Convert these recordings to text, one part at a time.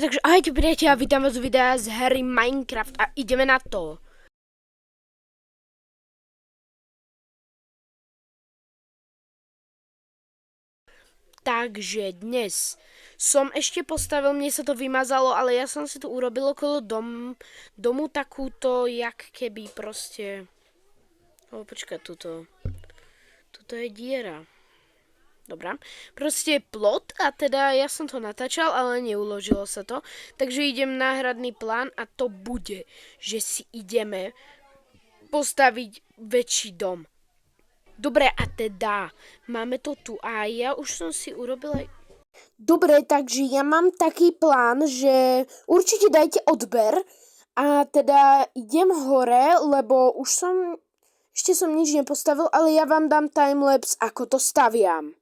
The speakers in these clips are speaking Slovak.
Takže ahojte priatelia, vítam vás u videa z hry Minecraft a ideme na to. Takže dnes som ešte postavil, mne sa to vymazalo, ale ja som si tu urobil okolo domu takúto, jak keby proste... počkaj, tuto je diera. Dobrá. Proste plot a teda ja som to natáčal, ale neuložilo sa to. Takže idem náhradný plán a to bude, že si ideme postaviť väčší dom. Dobre, a teda, máme to tu a ja už som si urobila... Dobre, takže ja mám taký plán, že určite dajte odber a teda idem hore, lebo ešte som nič nepostavil, ale ja vám dám timelapse, ako to staviam.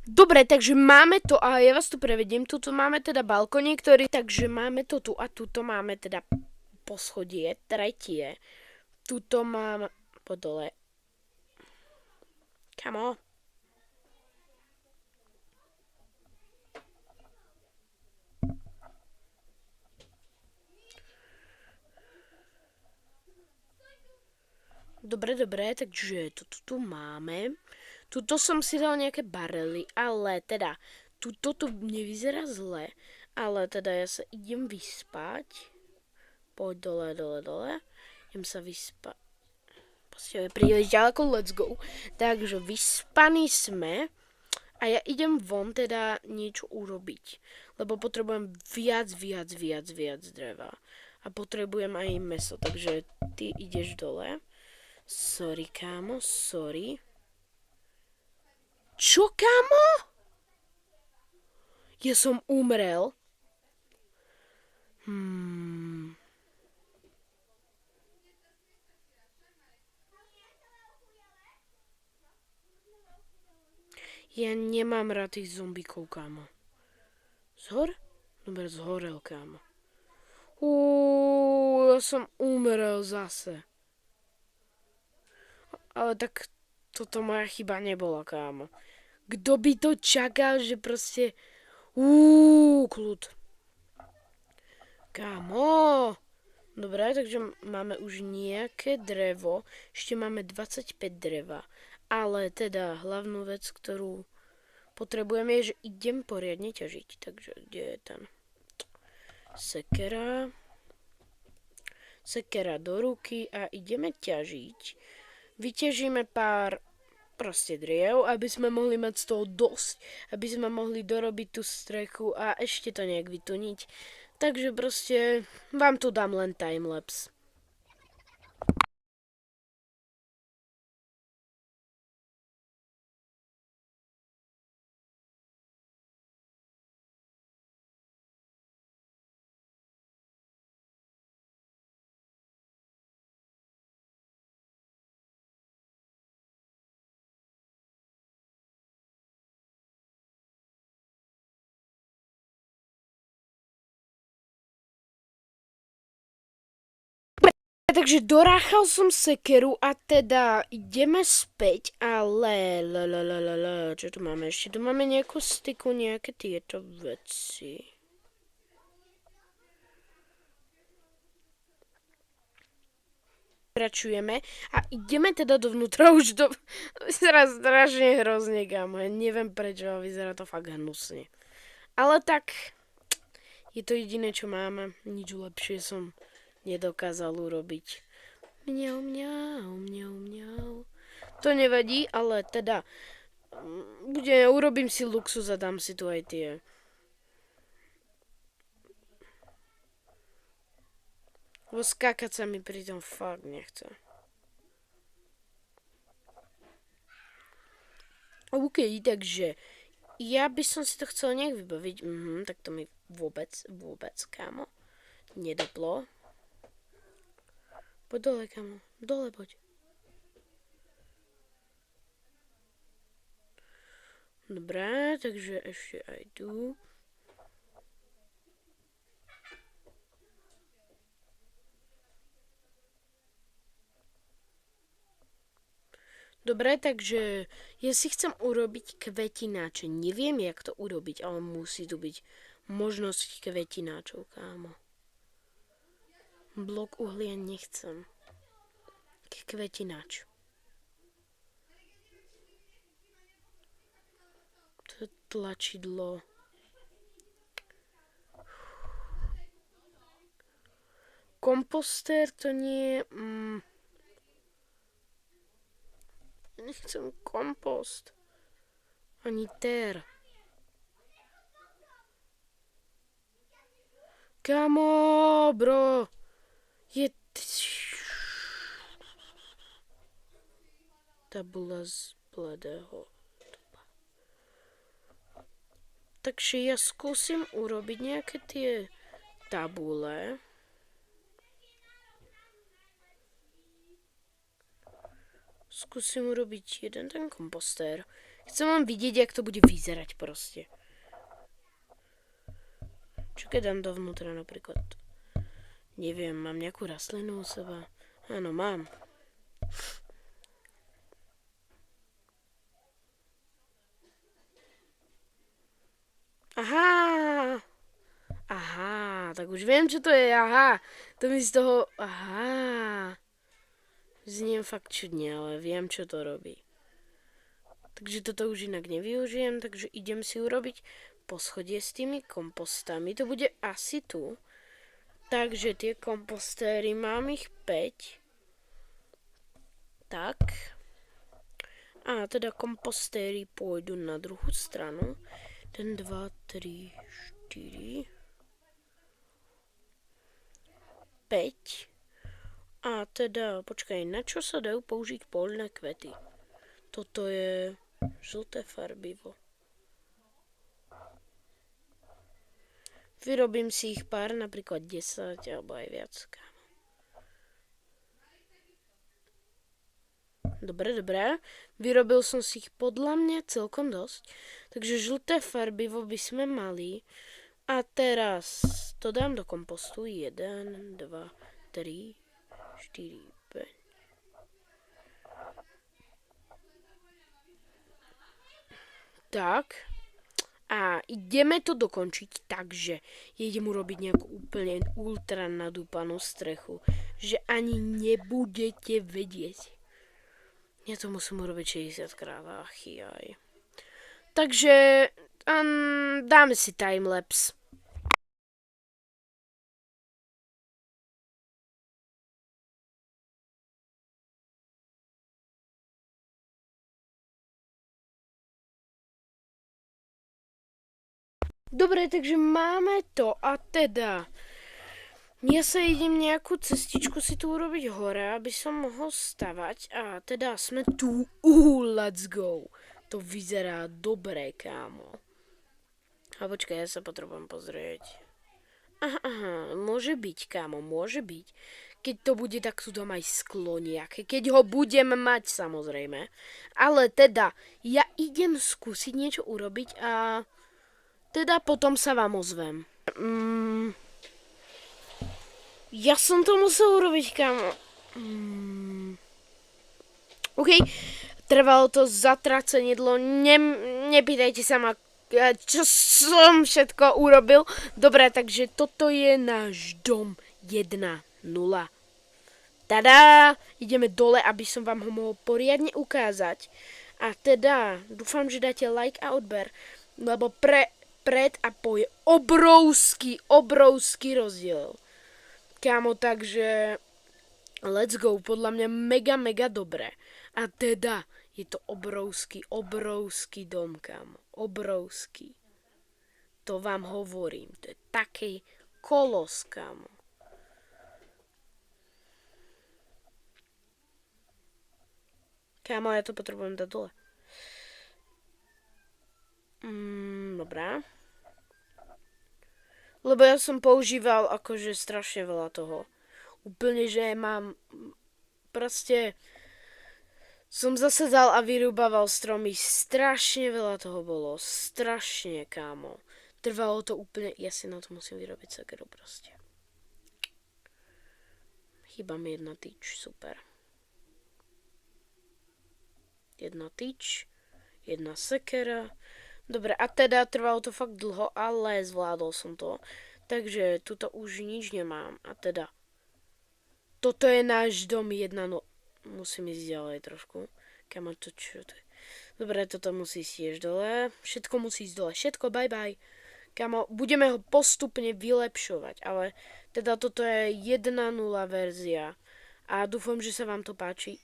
Dobre, takže máme to, a ja vás tu prevediem, tuto máme teda balkónik, takže máme to tu a tuto máme teda poschodie, tretie. Tuto mám po dole. Kamo. Dobre, takže toto tu máme. Tuto som si dal nejaké barely, ale teda, tuto to nevyzerá zle, ale teda ja sa idem vyspať. Poď dole. Idem sa vyspať. Proste príliš ďaleko, let's go. Takže vyspaní sme a ja idem von teda niečo urobiť, lebo potrebujem viac dreva. A potrebujem aj meso, takže ty ideš dole. Sorry, kámo, sorry. Čo, kámo? Ja som umrel. Ja nemám rád tých zombíkov, kámo. Zhor? Dobre, zhorel, kámo. Ja som umrel zase. Ale tak toto moja chyba nebola, kámo. Kto by to čakal, že proste... kľud. Kámo. Dobre, takže máme už nejaké drevo. Ešte máme 25 dreva. Ale teda hlavnú vec, ktorú potrebujem, je, že idem poriadne ťažiť. Takže kde je ten? Sekera do ruky a ideme ťažiť. Vyťažíme pár proste driev, aby sme mohli mať z toho dosť, aby sme mohli dorobiť tú strechu a ešte to nejak vytuniť. Takže proste vám tu dám len timelapse. Takže doráchal som sekeru a teda ideme späť, ale čo tu máme ešte? Tu máme nejakú styku, nejaké tieto veci. Pokračujeme a ideme teda dovnútra už do... Vyzerá strašne hrozne, kámo. Ja neviem prečo, ale vyzerá to fakt hnusne. Ale tak, je to jediné, čo máme. Nič lepšie som nedokázal urobiť. Mňau, mňau, mňau, mňau. To nevadí, ale teda urobím si luxus a dám si tu aj tie. Lebo skákať sa mi pritom fakt nechce. OK, takže ja by som si to chcel nejak vybaviť. Tak to mi vôbec, kámo, nedoplo. Poď dole, kámo. Dole poď. Dobre, takže ešte aj tu. Dobre, takže ja si chcem urobiť kvetináče. Neviem, jak to urobiť, ale musí tu byť možnosť kvetináčov, kámo. Blok uhlia nechcem. Kvetináč. To je tlačidlo. Kompostér to nie... Nechcem kompost. Ani ter. Kamo, bro. Je... Tabula z bledého. Takže ja skúsim urobiť nejaké tie tabule. Skúsim urobiť jeden ten kompostér. Chcem len vidieť, jak to bude vyzerať proste. Čo keď dám dovnútra napríklad? Neviem, mám nejakú rastlinu u seba? Áno, mám. Aha, tak už viem, čo to je, To mi z toho, Zniem fakt čudne, ale viem, čo to robí. Takže toto už inak nevyužijem, takže idem si urobiť poschodie s tými kompostami. To bude asi tu. Takže tie kompostéry, mám ich 5. Tak. A teda kompostéry pôjdu na druhú stranu. 1, 2, 3, 4, 5. A teda, počkaj, na čo sa dajú použiť poľné kvety? Toto je žlté farbivo. Vyrobím si ich pár, napríklad 10 alebo aj viac. Dobre. Vyrobil som si ich podľa mňa celkom dosť. Takže žlté farbivo by sme mali. A teraz to dám do kompostu. 1, 2, 3, 4, 5. Tak. A ideme to dokončiť, takže idem urobiť nejakú úplne ultra nadúpanú strechu, že ani nebudete vedieť. Ja to musím urobiť 60 krát, aj. Takže dáme si timelapse. Dobre, takže máme to a teda ja sa idem nejakú cestičku si tu urobiť hore, aby som mohol stavať a teda sme tu, let's go. To vyzerá dobre, kámo. A počkaj, ja sa potrebujem pozrieť. Aha, môže byť, kámo, môže byť. Keď to bude, tak tu dám aj sklo nejaké. Keď ho budem mať, samozrejme. Ale teda, ja idem skúsiť niečo urobiť a teda potom sa vám ozvem. Ja som to musel urobiť, kámo. OK, trvalo to zatracenidlo, nepýtajte sa ma, čo som všetko urobil. Dobre, takže toto je náš dom 1.0. Tada, ideme dole, aby som vám ho mohol poriadne ukázať. A teda, dúfam, že dáte like a odber, lebo pred a po je obrovský rozdiel. Kámo, takže let's go, podľa mňa mega dobre. A teda, je to obrovský dom, kámo. Obrovský. To vám hovorím, to je taký kolos, kámo. Kámo, ja to potrebujem dať dole. Dobrá. Lebo ja som používal akože strašne veľa toho. Úplne, že mám proste som zasedal a vyrúbaval stromy. Strašne veľa toho bolo. Strašne, kámo. Trvalo to úplne, ja si na to musím vyrobiť sekeru proste. Chýba mi jedna tyč, super. Jedna tyč, jedna sekera. Dobre, a teda trvalo to fakt dlho, ale zvládol som to. Takže tuto už nič nemám. A teda, toto je náš dom 1.0. Musím ísť ďalej trošku. Kámo, to čo to je? Dobre, toto musí ísť tiež dole. Všetko musí ísť dole. Všetko, bye. Kámo, budeme ho postupne vylepšovať, ale teda toto je 1.0 verzia. A dúfam, že sa vám to páči.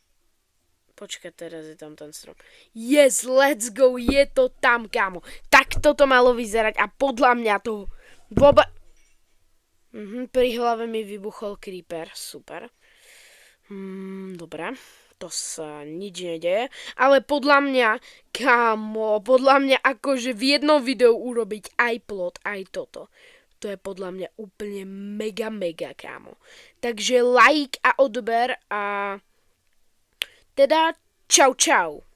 Počkaj, teraz je tam ten strom. Yes, let's go, je to tam, kámo. Tak toto malo vyzerať a podľa mňa to pri hlave mi vybuchol creeper, super. Dobre, to sa nič nedeje. Ale podľa mňa, kámo, akože v jednom videu urobiť aj plot, aj toto. To je podľa mňa úplne mega, kámo. Takže like a odber a teda čau.